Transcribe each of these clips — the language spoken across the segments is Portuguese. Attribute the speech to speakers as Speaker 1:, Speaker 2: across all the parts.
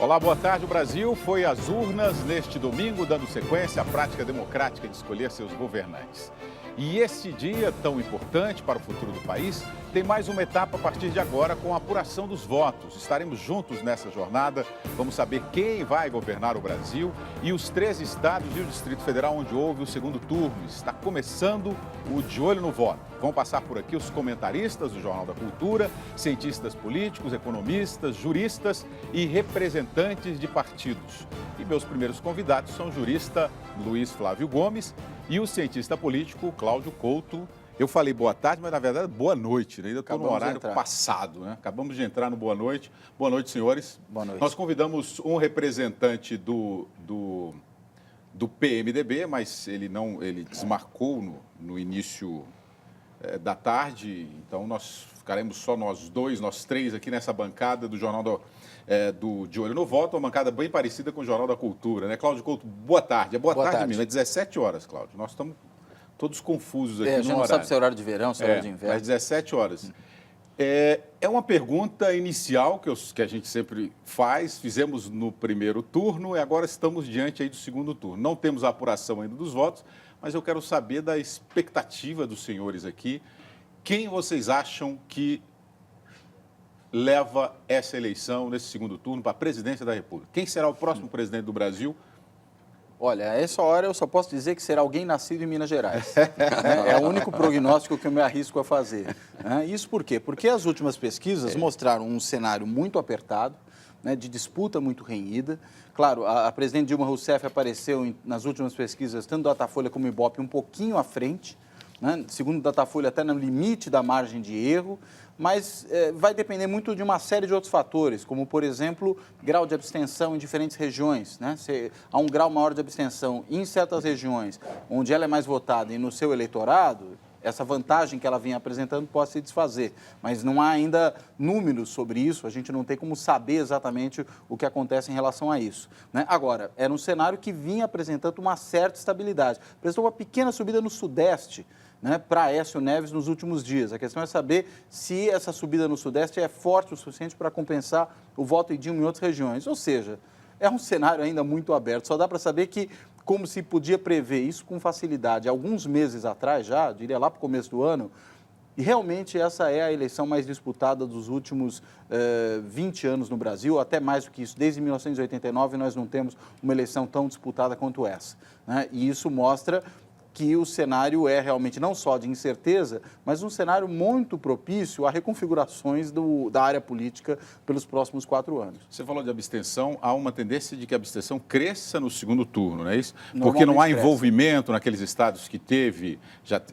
Speaker 1: Olá, boa tarde. O Brasil foi às urnas neste domingo, dando sequência à prática democrática de escolher seus governantes. E esse dia tão importante para o futuro do país tem mais uma etapa a partir de agora com a apuração dos votos. Estaremos juntos nessa jornada, vamos saber quem vai governar o Brasil e os 13 estados e o Distrito Federal onde houve o segundo turno. Está começando o De Olho no Voto. Vão passar por aqui os comentaristas do Jornal da Cultura, cientistas políticos, economistas, juristas e representantes de partidos. E meus primeiros convidados são o jurista Luiz Flávio Gomes e o cientista político Cláudio Couto. Eu falei boa tarde, mas na verdade boa noite, né? Ainda estou no horário passado, né? Acabamos de entrar no boa noite. Boa noite, senhores.
Speaker 2: Boa noite.
Speaker 1: Nós convidamos um representante do PMDB, mas ele desmarcou no início da tarde, então nós ficaremos só nós três aqui nessa bancada do Jornal do De Olho no Voto, uma bancada bem parecida com o Jornal da Cultura, né? Cláudio Couto, boa tarde. Boa tarde, mesmo. É 17 horas, Cláudio. Nós estamos todos confusos aqui no horário.
Speaker 2: A gente não sabe se é horário de verão, se é horário de inverno.
Speaker 1: Mas 17 horas. É uma pergunta inicial que a gente sempre faz, fizemos no primeiro turno e agora estamos diante aí do segundo turno. Não temos a apuração ainda dos votos, mas eu quero saber da expectativa dos senhores aqui. Quem vocês acham que leva essa eleição nesse segundo turno para a presidência da República? Quem será o próximo presidente do Brasil?
Speaker 2: Olha, a essa hora eu só posso dizer que será alguém nascido em Minas Gerais. É o único prognóstico que eu me arrisco a fazer. Isso por quê? Porque as últimas pesquisas mostraram um cenário muito apertado, de disputa muito renhida. Claro, a presidente Dilma Rousseff apareceu nas últimas pesquisas, tanto do Datafolha como do Ibope, um pouquinho à frente, segundo o Datafolha, até no limite da margem de erro, mas vai depender muito de uma série de outros fatores, como, por exemplo, grau de abstenção em diferentes regiões. Se há um grau maior de abstenção em certas regiões, onde ela é mais votada e no seu eleitorado, essa vantagem que ela vinha apresentando pode se desfazer. Mas não há ainda números sobre isso, a gente não tem como saber exatamente o que acontece em relação a isso. Agora, era um cenário que vinha apresentando uma certa estabilidade. Apresentou uma pequena subida no Sudeste, para Aécio Neves nos últimos dias. A questão é saber se essa subida no Sudeste é forte o suficiente para compensar o voto em Dilma em outras regiões. Ou seja, é um cenário ainda muito aberto. Só dá para saber que, como se podia prever isso com facilidade alguns meses atrás já, diria lá para o começo do ano, e realmente essa é a eleição mais disputada dos últimos 20 anos no Brasil, até mais do que isso. Desde 1989 nós não temos uma eleição tão disputada quanto essa. E isso mostra que o cenário é realmente não só de incerteza, mas um cenário muito propício a reconfigurações da área política pelos próximos 4 anos.
Speaker 1: Você falou de abstenção, há uma tendência de que a abstenção cresça no segundo turno, não é isso? Porque não há envolvimento naqueles estados que teve,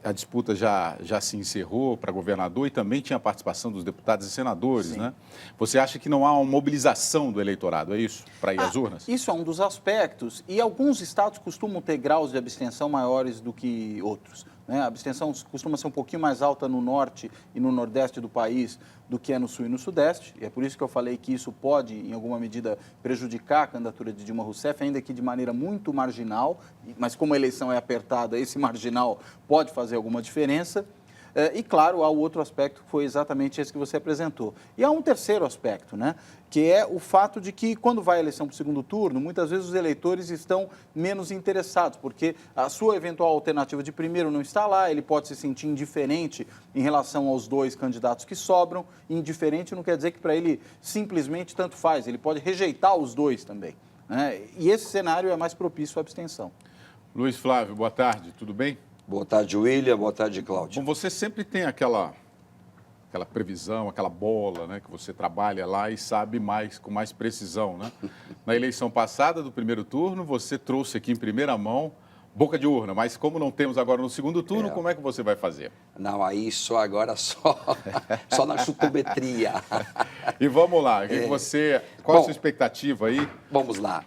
Speaker 1: a disputa já se encerrou para governador e também tinha a participação dos deputados e senadores, né? Você acha que não há uma mobilização do eleitorado, é isso? Para ir às urnas?
Speaker 2: Isso é um dos aspectos e alguns estados costumam ter graus de abstenção maiores do que outros. A abstenção costuma ser um pouquinho mais alta no norte e no nordeste do país do que é no sul e no sudeste, e é por isso que eu falei que isso pode, em alguma medida, prejudicar a candidatura de Dilma Rousseff, ainda que de maneira muito marginal, mas como a eleição é apertada, esse marginal pode fazer alguma diferença. E, claro, há o outro aspecto que foi exatamente esse que você apresentou. E há um terceiro aspecto, que é o fato de que, quando vai a eleição para o segundo turno, muitas vezes os eleitores estão menos interessados, porque a sua eventual alternativa de primeiro não está lá, ele pode se sentir indiferente em relação aos 2 candidatos que sobram. Indiferente não quer dizer que para ele simplesmente tanto faz, ele pode rejeitar os 2 também. E esse cenário é mais propício à abstenção.
Speaker 1: Luiz Flávio, boa tarde, tudo bem?
Speaker 3: Boa tarde, William. Boa tarde, Cláudio.
Speaker 1: Bom, você sempre tem aquela previsão, aquela bola, que você trabalha lá e sabe com mais precisão, Na eleição passada do primeiro turno, você trouxe aqui em primeira mão boca de urna, mas como não temos agora no segundo turno, como é que você vai fazer?
Speaker 3: Não, aí só na chutometria.
Speaker 1: E vamos lá, qual a sua expectativa aí?
Speaker 3: Vamos lá.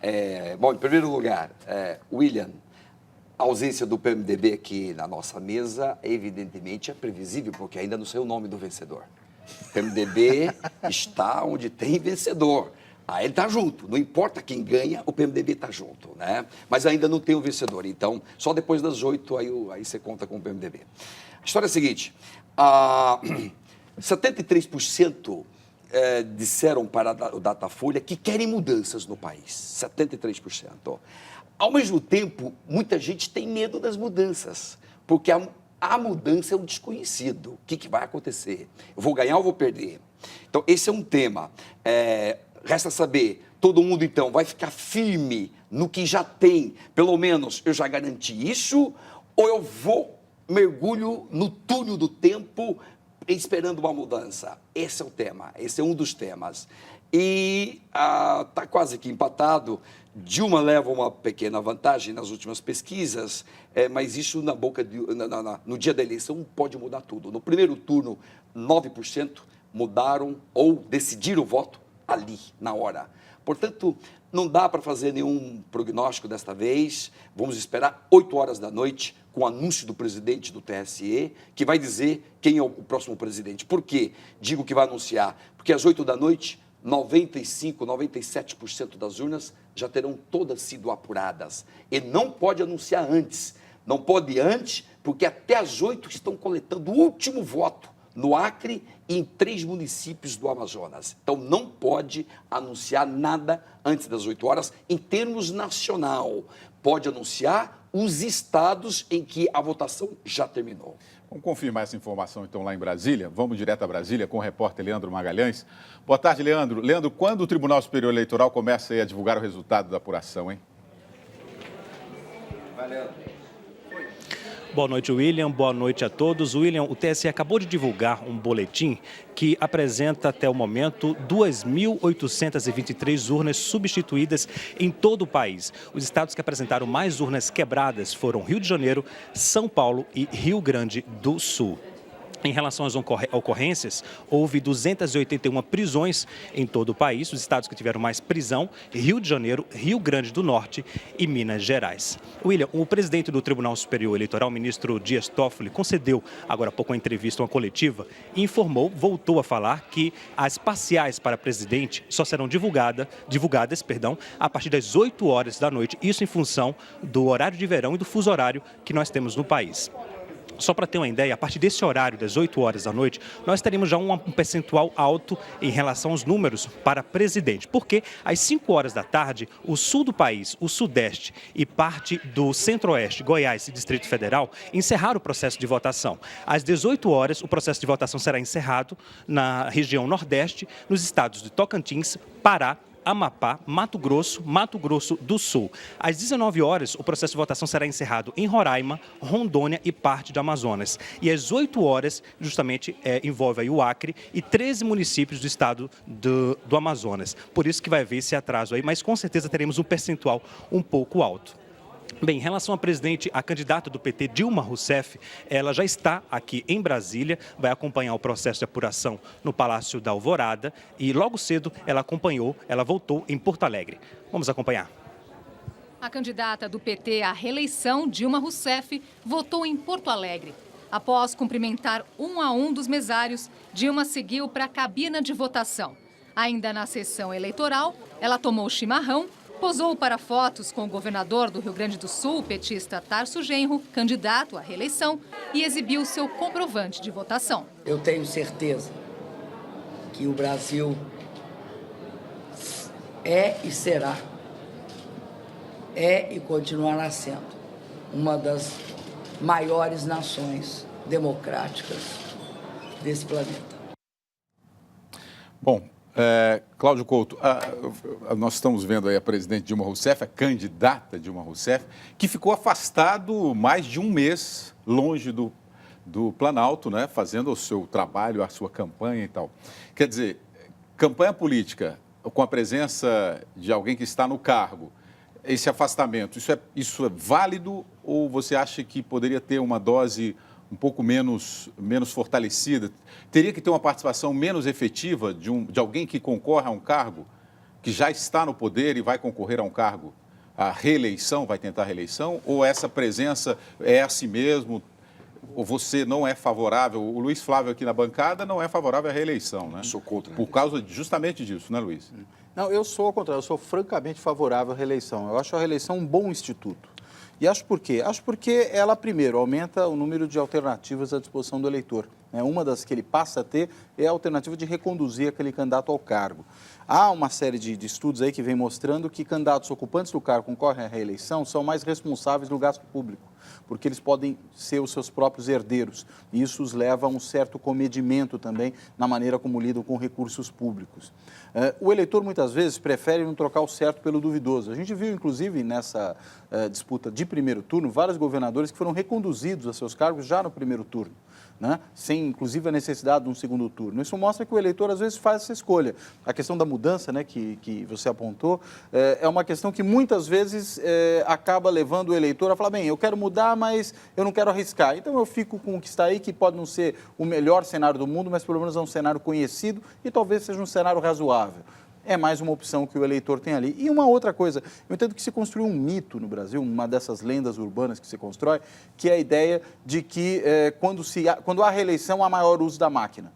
Speaker 3: Bom, em primeiro lugar, William, a ausência do PMDB aqui na nossa mesa, evidentemente, é previsível, porque ainda não sei o nome do vencedor. O PMDB está onde tem vencedor. Aí ele está junto, não importa quem ganha, o PMDB está junto, Mas ainda não tem o vencedor, então só depois das 8 aí você conta com o PMDB. A história é a seguinte, 73% disseram para o Datafolha que querem mudanças no país, 73%. Ao mesmo tempo, muita gente tem medo das mudanças, porque a mudança é um desconhecido. O que vai acontecer? Eu vou ganhar ou vou perder? Então, esse é um tema. Resta saber, todo mundo, então, vai ficar firme no que já tem? Pelo menos eu já garanti isso, ou eu mergulho no túnel do tempo esperando uma mudança? Esse é o tema, esse é um dos temas. E está quase que empatado. Dilma leva uma pequena vantagem nas últimas pesquisas, mas isso no dia da eleição pode mudar tudo. No primeiro turno, 9% mudaram ou decidiram o voto ali, na hora. Portanto, não dá para fazer nenhum prognóstico desta vez. Vamos esperar 8 horas da noite com o anúncio do presidente do TSE, que vai dizer quem é o próximo presidente. Por quê? Digo que vai anunciar. Porque às 8 da noite, 95%, 97% das urnas já terão todas sido apuradas. E não pode anunciar antes. Não pode antes, porque até às 8 estão coletando o último voto no Acre e em 3 municípios do Amazonas. Então, não pode anunciar nada antes das 8 horas, em termos nacional. Pode anunciar os estados em que a votação já terminou.
Speaker 1: Vamos confirmar essa informação, então, lá em Brasília. Vamos direto a Brasília com o repórter Leandro Magalhães. Boa tarde, Leandro. Leandro, quando o Tribunal Superior Eleitoral começa a divulgar o resultado da apuração, hein?
Speaker 3: Valeu.
Speaker 4: Boa noite, William. Boa noite a todos. William, o TSE acabou de divulgar um boletim que apresenta até o momento 2.823 urnas substituídas em todo o país. Os estados que apresentaram mais urnas quebradas foram Rio de Janeiro, São Paulo e Rio Grande do Sul. Em relação às ocorrências, houve 281 prisões em todo o país. Os estados que tiveram mais prisão, Rio de Janeiro, Rio Grande do Norte e Minas Gerais. William, o presidente do Tribunal Superior Eleitoral, ministro Dias Toffoli, concedeu agora há pouco uma entrevista, uma coletiva, e voltou a falar que as parciais para presidente só serão divulgadas, a partir das 8 horas da noite, isso em função do horário de verão e do fuso horário que nós temos no país. Só para ter uma ideia, a partir desse horário, das 8 horas da noite, nós teremos já um percentual alto em relação aos números para presidente. Porque às 5 horas da tarde, o sul do país, o sudeste e parte do centro-oeste, Goiás e Distrito Federal, encerraram o processo de votação. Às 18 horas, o processo de votação será encerrado na região nordeste, nos estados de Tocantins, Pará, Amapá, Mato Grosso do Sul. Às 19 horas, o processo de votação será encerrado em Roraima, Rondônia e parte do Amazonas. E às 8 horas, justamente, envolve aí o Acre e 13 municípios do estado do Amazonas. Por isso que vai haver esse atraso aí, mas com certeza teremos um percentual um pouco alto. Bem, em relação à presidente, a candidata do PT, Dilma Rousseff, ela já está aqui em Brasília, vai acompanhar o processo de apuração no Palácio da Alvorada e logo cedo ela voltou em Porto Alegre. Vamos acompanhar.
Speaker 5: A candidata do PT à reeleição, Dilma Rousseff, votou em Porto Alegre. Após cumprimentar um a um dos mesários, Dilma seguiu para a cabina de votação. Ainda na sessão eleitoral, ela tomou chimarrão, posou para fotos com o governador do Rio Grande do Sul, petista Tarso Genro, candidato à reeleição, e exibiu seu comprovante de votação.
Speaker 6: Eu tenho certeza que o Brasil é e será, e continuará sendo uma das maiores nações democráticas desse planeta.
Speaker 1: Bom, Cláudio Couto, nós estamos vendo aí a presidente Dilma Rousseff, a candidata Dilma Rousseff, que ficou afastado mais de um mês, longe do Planalto, né, fazendo o seu trabalho, a sua campanha e tal. Quer dizer, campanha política com a presença de alguém que está no cargo, esse afastamento, isso é válido ou você acha que poderia ter uma dose um pouco menos fortalecida? Teria que ter uma participação menos efetiva de alguém que concorre a um cargo, que já está no poder e vai concorrer a um cargo, a reeleição, vai tentar a reeleição? Ou essa presença é assim mesmo? Ou você não é favorável? O Luiz Flávio aqui na bancada não é favorável à reeleição, né?
Speaker 3: Sou contra.
Speaker 1: Por causa justamente disso, né, Luiz?
Speaker 2: Não, eu sou ao contrário, eu sou francamente favorável à reeleição. Eu acho a reeleição um bom instituto. E acho por quê? Acho porque ela, primeiro, aumenta o número de alternativas à disposição do eleitor. Uma das que ele passa a ter é a alternativa de reconduzir aquele candidato ao cargo. Há uma série de estudos aí que vem mostrando que candidatos ocupantes do cargo que concorrem à reeleição são mais responsáveis no gasto público, porque eles podem ser os seus próprios herdeiros. E isso os leva a um certo comedimento também na maneira como lidam com recursos públicos. O eleitor, muitas vezes, prefere não trocar o certo pelo duvidoso. A gente viu, inclusive, nessa disputa de primeiro turno, vários governadores que foram reconduzidos a seus cargos já no primeiro turno, né? Sem, inclusive, a necessidade de um segundo turno. Isso mostra que o eleitor, às vezes, faz essa escolha. A questão da mudança, né, que você apontou, é uma questão que, muitas vezes, acaba levando o eleitor a falar, bem, eu quero mudar, mas eu não quero arriscar. Então, eu fico com o que está aí, que pode não ser o melhor cenário do mundo, mas, pelo menos, é um cenário conhecido e talvez seja um cenário razoável. É mais uma opção que o eleitor tem ali. E uma outra coisa, eu entendo que se construiu um mito no Brasil, uma dessas lendas urbanas que se constrói, que é a ideia de que quando há reeleição, há maior uso da máquina.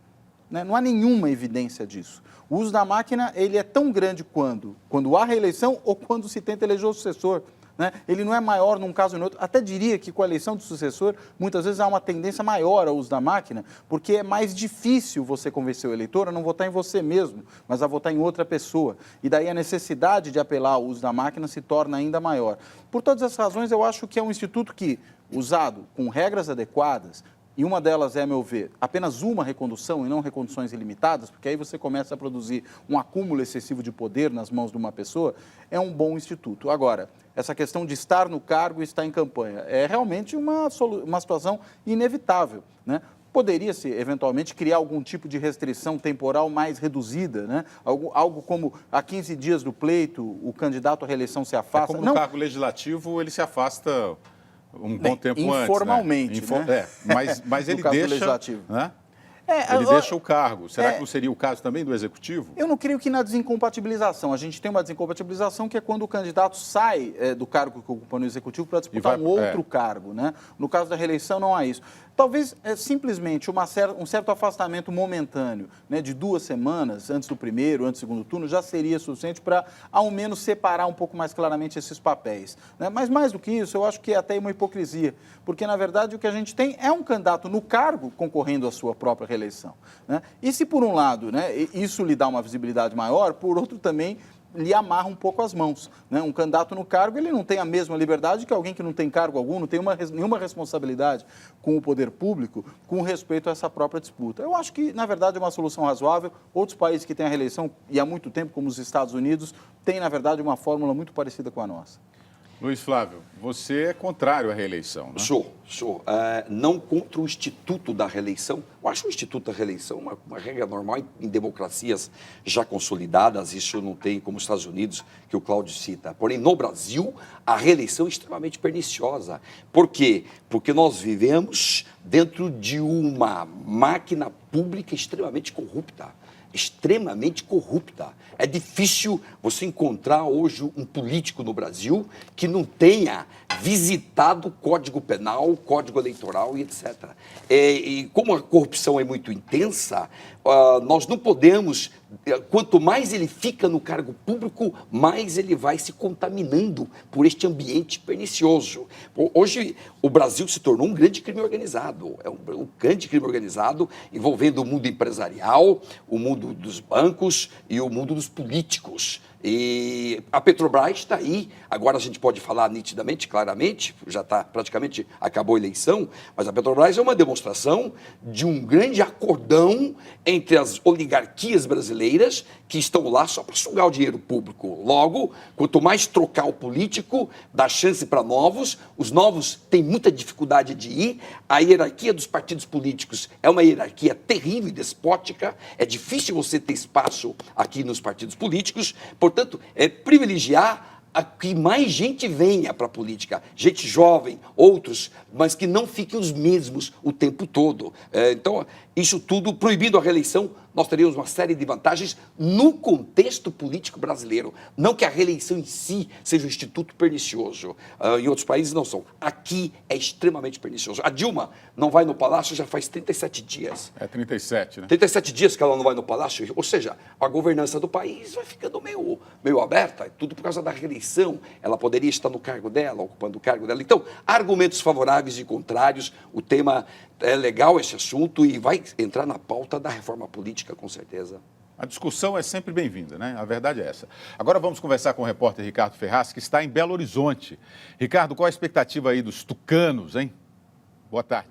Speaker 2: Né? Não há nenhuma evidência disso. O uso da máquina ele é tão grande quando há reeleição ou quando se tenta eleger o sucessor. Né? Ele não é maior num caso ou no outro. Até diria que com a eleição do sucessor, muitas vezes há uma tendência maior ao uso da máquina, porque é mais difícil você convencer o eleitor a não votar em você mesmo, mas a votar em outra pessoa. E daí a necessidade de apelar ao uso da máquina se torna ainda maior. Por todas essas razões, eu acho que é um instituto que, usado com regras adequadas, e uma delas é, a meu ver, apenas uma recondução e não reconduções ilimitadas, porque aí você começa a produzir um acúmulo excessivo de poder nas mãos de uma pessoa, é um bom instituto. Agora, essa questão de estar no cargo e estar em campanha é realmente uma situação inevitável, né? Poderia-se, eventualmente, criar algum tipo de restrição temporal mais reduzida, né? Algo como, a 15 dias do pleito, o candidato à reeleição se afasta.
Speaker 1: Como no cargo legislativo, ele se afasta um bom tempo
Speaker 2: informalmente,
Speaker 1: antes, né? Mas ele deixa,
Speaker 2: legislativo.
Speaker 1: Né? Ele deixa o cargo. Será que não seria o caso também do Executivo?
Speaker 2: Eu não creio que na desincompatibilização. A gente tem uma desincompatibilização que é quando o candidato sai do cargo que ocupa no Executivo para disputar um outro cargo, né? No caso da reeleição, não há isso. Talvez simplesmente um certo afastamento momentâneo, né, de 2 semanas, antes do primeiro, antes do segundo turno, já seria suficiente para, ao menos, separar um pouco mais claramente esses papéis. Né? Mas, mais do que isso, eu acho que é até uma hipocrisia, porque, na verdade, o que a gente tem é um candidato no cargo concorrendo à sua própria reeleição. Né? E se, por um lado, né, isso lhe dá uma visibilidade maior, por outro também lhe amarra um pouco as mãos. Né? Um candidato no cargo, ele não tem a mesma liberdade que alguém que não tem cargo algum, não tem nenhuma responsabilidade com o poder público com respeito a essa própria disputa. Eu acho que, na verdade, é uma solução razoável. Outros países que têm a reeleição, e há muito tempo, como os Estados Unidos, têm, na verdade, uma fórmula muito parecida com a nossa.
Speaker 1: Luiz Flávio, você é contrário à reeleição, né?
Speaker 3: Sou. Não contra o Instituto da Reeleição. Eu acho o Instituto da Reeleição uma regra normal em democracias já consolidadas. Isso não tem como os Estados Unidos, que o Cláudio cita. Porém, no Brasil, a reeleição é extremamente perniciosa. Por quê? Porque nós vivemos dentro de uma máquina pública extremamente corrupta. É difícil você encontrar hoje um político no Brasil que não tenha visitado o Código Penal, o Código Eleitoral e etc. E como a corrupção é muito intensa, nós não podemos... Quanto mais ele fica no cargo público, mais ele vai se contaminando por este ambiente pernicioso. Hoje, o Brasil se tornou um grande crime organizado. É um grande crime organizado envolvendo o mundo empresarial, o mundo dos bancos e o mundo dos políticos. E a Petrobras está aí, agora a gente pode falar nitidamente, claramente, já está praticamente, acabou a eleição, mas a Petrobras é uma demonstração de um grande acordão entre as oligarquias brasileiras que estão lá só para sugar o dinheiro público. Logo, quanto mais trocar o político, dá chance para novos, os novos têm muita dificuldade de ir, a hierarquia dos partidos políticos é uma hierarquia terrível e despótica, é difícil você ter espaço aqui nos partidos políticos. Portanto, é privilegiar a que mais gente venha para a política, gente jovem, outros, mas que não fiquem os mesmos o tempo todo. Então, isso tudo, proibindo a reeleição, nós teríamos uma série de vantagens no contexto político brasileiro. Não que a reeleição em si seja um instituto pernicioso. Em outros países não são. Aqui é extremamente pernicioso. A Dilma não vai no Palácio já faz 37 dias.
Speaker 1: É 37, né?
Speaker 3: 37 dias que ela não vai no Palácio, ou seja, a governança do país vai ficando meio aberta, tudo por causa da reeleição. Ela poderia estar no cargo dela, ocupando o cargo dela. Então, argumentos favoráveis e contrários, o tema é legal, esse assunto, e vai entrar na pauta da reforma política, com certeza.
Speaker 1: A discussão é sempre bem-vinda, né? A verdade é essa. Agora vamos conversar com o repórter Ricardo Ferraz, que está em Belo Horizonte. Ricardo, qual a expectativa aí dos tucanos, hein? Boa tarde.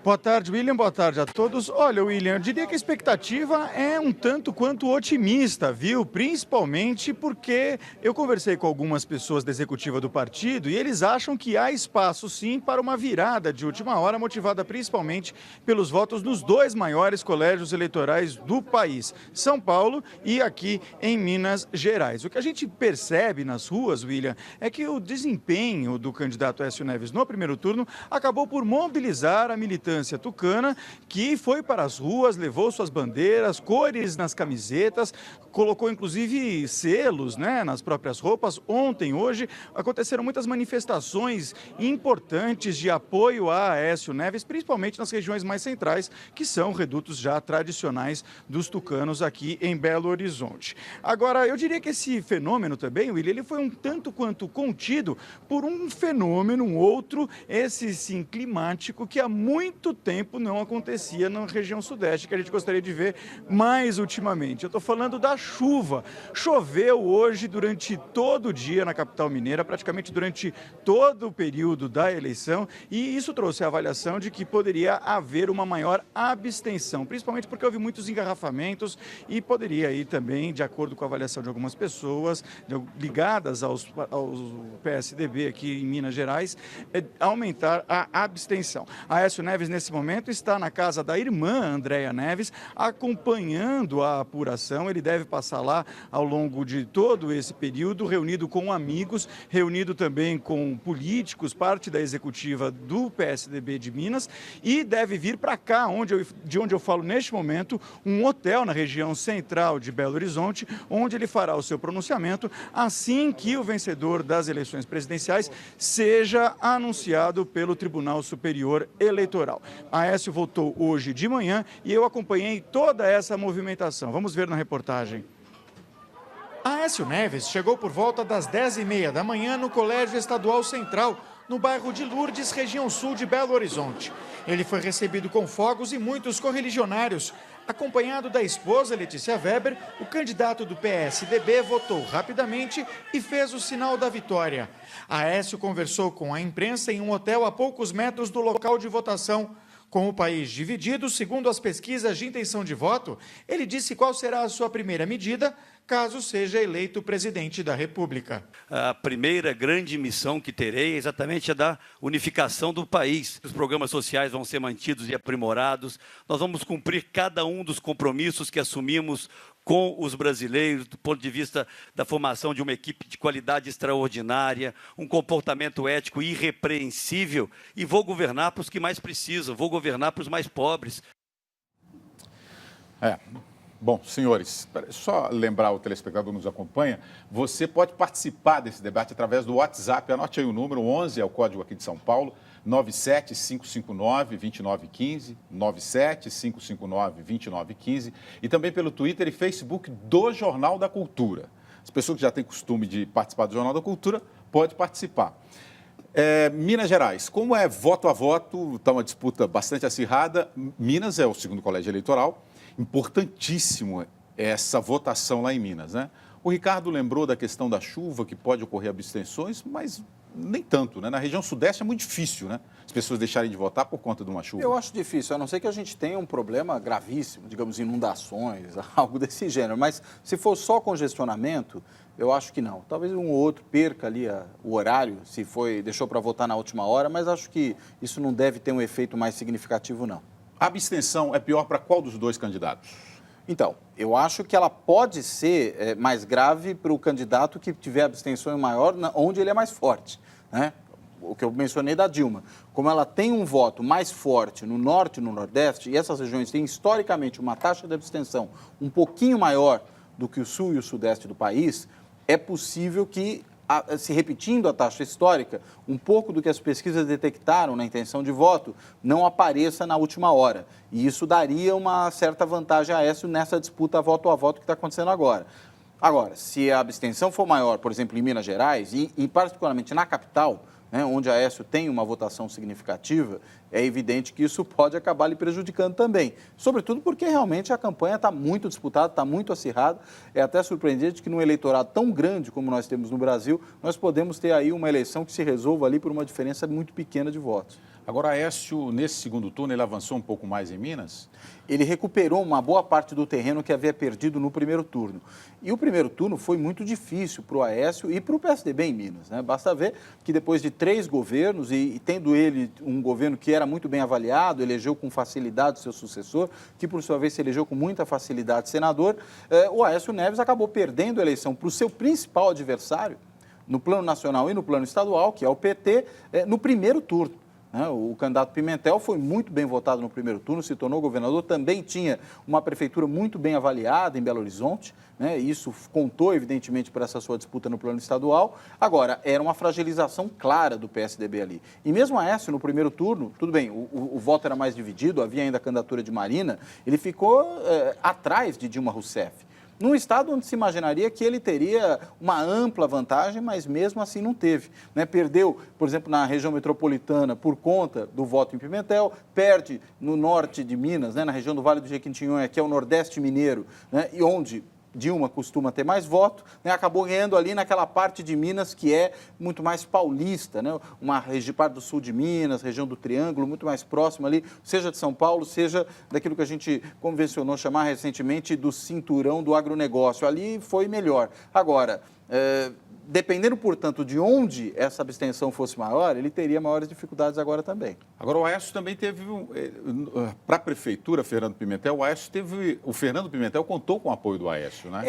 Speaker 7: Boa tarde, William. Boa tarde a todos. Olha, William, eu diria que a expectativa é um tanto quanto otimista, viu? Principalmente porque eu conversei com algumas pessoas da executiva do partido e eles acham que há espaço, sim, para uma virada de última hora, motivada principalmente pelos votos nos dois maiores colégios eleitorais do país, São Paulo e aqui em Minas Gerais. O que a gente percebe nas ruas, William, é que o desempenho do candidato Aécio Neves no primeiro turno acabou por mobilizar a militância tucana, que foi para as ruas, levou suas bandeiras, cores nas camisetas, colocou inclusive selos, né, nas próprias roupas. Ontem, hoje, aconteceram muitas manifestações importantes de apoio a Aécio Neves, principalmente nas regiões mais centrais, que são redutos já tradicionais dos tucanos aqui em Belo Horizonte. Agora, eu diria que esse fenômeno também, William, ele foi um tanto quanto contido por um fenômeno, um outro, esse sim climático, que há muito tempo não acontecia na região sudeste, que a gente gostaria de ver mais ultimamente. Eu estou falando da chuva. Choveu hoje durante todo o dia na capital mineira, praticamente durante todo o período da eleição, e isso trouxe a avaliação de que poderia haver uma maior abstenção, principalmente porque houve muitos engarrafamentos e poderia aí também, de acordo com a avaliação de algumas pessoas ligadas ao PSDB aqui em Minas Gerais, aumentar a abstenção. Aécio Neves, nesse momento, está na casa da irmã Andréia Neves, acompanhando a apuração. Ele deve passar lá ao longo de todo esse período, reunido com amigos, reunido também com políticos, parte da executiva do PSDB de Minas, e deve vir para cá, de onde eu falo neste momento, um hotel na região central de Belo Horizonte, onde ele fará o seu pronunciamento assim que o vencedor das eleições presidenciais seja anunciado pelo Tribunal Superior Eleitoral. Aécio votou hoje de manhã e eu acompanhei toda essa movimentação. Vamos ver na reportagem. Aécio Neves chegou por volta das 10h30 da manhã no Colégio Estadual Central, no bairro de Lourdes, região sul de Belo Horizonte. Ele foi recebido com fogos e muitos correligionários. Acompanhado da esposa Letícia Weber, o candidato do PSDB votou rapidamente e fez o sinal da vitória. Aécio conversou com a imprensa em um hotel a poucos metros do local de votação. Com o país dividido, segundo as pesquisas de intenção de voto, ele disse qual será a sua primeira medida caso seja eleito presidente da República.
Speaker 8: A primeira grande missão que terei é exatamente a da unificação do país. Os programas sociais vão ser mantidos e aprimorados. Nós vamos cumprir cada um dos compromissos que assumimos com os brasileiros, do ponto de vista da formação de uma equipe de qualidade extraordinária, um comportamento ético irrepreensível, e vou governar para os que mais precisam, vou governar para os mais pobres.
Speaker 1: Bom, senhores, só lembrar o telespectador que nos acompanha, você pode participar desse debate através do WhatsApp. Anote aí o número, 11 é o código aqui de São Paulo, 97559-2915, 97559-2915, e também pelo Twitter e Facebook do Jornal da Cultura. As pessoas que já têm costume de participar do Jornal da Cultura podem participar. Minas Gerais, como é voto a voto, está uma disputa bastante acirrada. Minas é o segundo colégio eleitoral. Importantíssimo essa votação lá em Minas, né? O Ricardo lembrou da questão da chuva, que pode ocorrer abstenções, mas nem tanto, né? Na região sudeste é muito difícil, né? As pessoas deixarem de votar por conta de uma chuva.
Speaker 2: Eu acho difícil, a não ser que a gente tenha um problema gravíssimo, digamos, inundações, algo desse gênero. Mas se for só congestionamento, eu acho que não. Talvez um ou outro perca ali o horário, se deixou para votar na última hora, mas acho que isso não deve ter um efeito mais significativo, não.
Speaker 1: A abstenção é pior para qual dos dois candidatos?
Speaker 2: Então, eu acho que ela pode ser mais grave para o candidato que tiver abstenção maior, onde ele é mais forte, né? o que eu mencionei da Dilma, como ela tem um voto mais forte no Norte e no Nordeste, e essas regiões têm historicamente uma taxa de abstenção um pouquinho maior do que o Sul e o Sudeste do país, é possível que, se repetindo a taxa histórica, um pouco do que as pesquisas detectaram na intenção de voto não apareça na última hora. E isso daria uma certa vantagem a Aécio nessa disputa voto a voto que está acontecendo agora. Agora, se a abstenção for maior, por exemplo, em Minas Gerais, e particularmente na capital, né, onde a Aécio tem uma votação significativa, é evidente que isso pode acabar lhe prejudicando também. Sobretudo porque realmente a campanha está muito disputada, está muito acirrada. É até surpreendente que num eleitorado tão grande como nós temos no Brasil, nós podemos ter aí uma eleição que se resolva ali por uma diferença muito pequena de votos.
Speaker 1: Agora, Aécio, nesse segundo turno, ele avançou um pouco mais em Minas?
Speaker 2: Ele recuperou uma boa parte do terreno que havia perdido no primeiro turno. E o primeiro turno foi muito difícil para o Aécio e para o PSDB em Minas, né? Basta ver que depois de 3 governos, e tendo ele um governo que era muito bem avaliado, elegeu com facilidade o seu sucessor, que por sua vez se elegeu com muita facilidade senador, o Aécio Neves acabou perdendo a eleição para o seu principal adversário, no plano nacional e no plano estadual, que é o PT, no primeiro turno. O candidato Pimentel foi muito bem votado no primeiro turno, se tornou governador, também tinha uma prefeitura muito bem avaliada em Belo Horizonte, né? Isso contou, evidentemente, para essa sua disputa no plano estadual. Agora, era uma fragilização clara do PSDB ali. E mesmo Aécio, no primeiro turno, tudo bem, o voto era mais dividido, havia ainda a candidatura de Marina, ele ficou atrás de Dilma Rousseff. Num estado onde se imaginaria que ele teria uma ampla vantagem, mas mesmo assim não teve, né? Perdeu, por exemplo, na região metropolitana por conta do voto em Pimentel, perde no norte de Minas, né? Na região do Vale do Jequitinhonha, que é o Nordeste mineiro, né? E onde Dilma costuma ter mais voto, né? Acabou ganhando ali naquela parte de Minas que é muito mais paulista, né? Uma parte do sul de Minas, região do Triângulo, muito mais próxima ali, seja de São Paulo, seja daquilo que a gente convencionou chamar recentemente do cinturão do agronegócio. Ali foi melhor. Agora, dependendo, portanto, de onde essa abstenção fosse maior, ele teria maiores dificuldades agora também.
Speaker 1: Agora, o Aécio também teve, para a prefeitura, Fernando Pimentel, o Fernando Pimentel contou com o apoio do Aécio, né?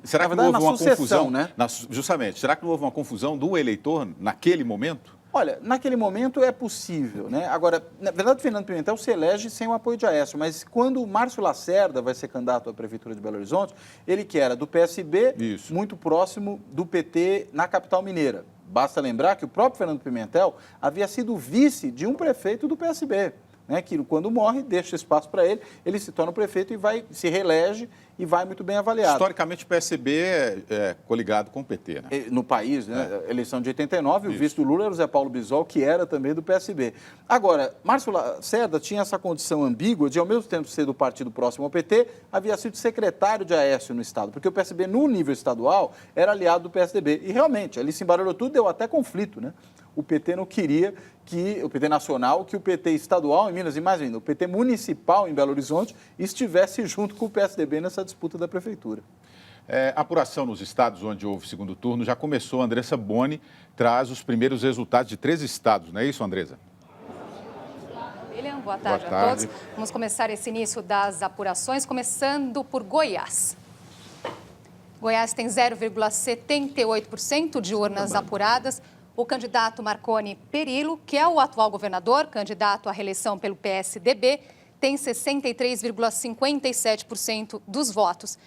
Speaker 1: Será que não houve uma confusão, né? Justamente, será que não houve uma confusão do eleitor naquele momento?
Speaker 2: Olha, naquele momento é possível, né? Agora, na verdade, o Fernando Pimentel se elege sem o apoio de Aécio, mas quando o Márcio Lacerda vai ser candidato à Prefeitura de Belo Horizonte, ele que era do PSB, muito próximo do PT na capital mineira. Basta lembrar que o próprio Fernando Pimentel havia sido vice de um prefeito do PSB, né, que quando morre, deixa espaço para ele, ele se torna prefeito e se reelege e vai muito bem avaliado.
Speaker 1: Historicamente, o PSB é coligado com o PT, né?
Speaker 2: No país, né? Eleição de 89, o vice do Lula era o Zé Paulo Bisol, que era também do PSB. Agora, Márcio Lacerda tinha essa condição ambígua de, ao mesmo tempo ser do partido próximo ao PT, havia sido secretário de Aécio no Estado, porque o PSB, no nível estadual, era aliado do PSDB. E, realmente, ali se embaralhou tudo, deu até conflito, né? O PT não queria o PT nacional, que o PT estadual em Minas, e mais ainda, o PT municipal em Belo Horizonte, estivesse junto com o PSDB nessa disputa da prefeitura.
Speaker 1: A apuração nos estados onde houve segundo turno já começou. A Andressa Boni traz os primeiros resultados de 3 estados, não é isso, Andressa?
Speaker 5: William, boa tarde a todos. Vamos começar esse início das apurações, começando por Goiás. Goiás tem 0,78% de urnas apuradas. O candidato Marconi Perillo, que é o atual governador, candidato à reeleição pelo PSDB, tem 63,57% dos votos.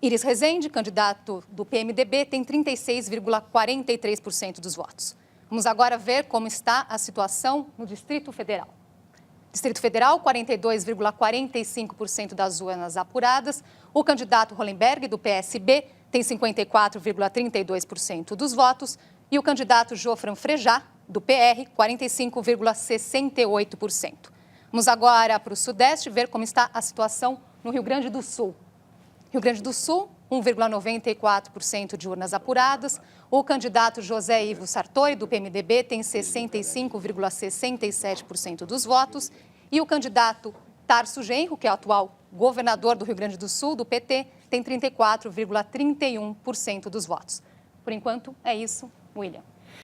Speaker 5: Iris Rezende, candidato do PMDB, tem 36,43% dos votos. Vamos agora ver como está a situação no Distrito Federal. Distrito Federal, 42,45% das urnas apuradas. O candidato Hollenberg, do PSB, tem 54,32% dos votos. E o candidato Jofran Frejá, do PR, 45,68%. Vamos agora para o Sudeste ver como está a situação no Rio Grande do Sul. Rio Grande do Sul, 1,94% de urnas apuradas. O candidato José Ivo Sartori, do PMDB, tem 65,67% dos votos. E o candidato Tarso Genro, que é o atual governador do Rio Grande do Sul, do PT, tem 34,31% dos votos. Por enquanto, é isso, William.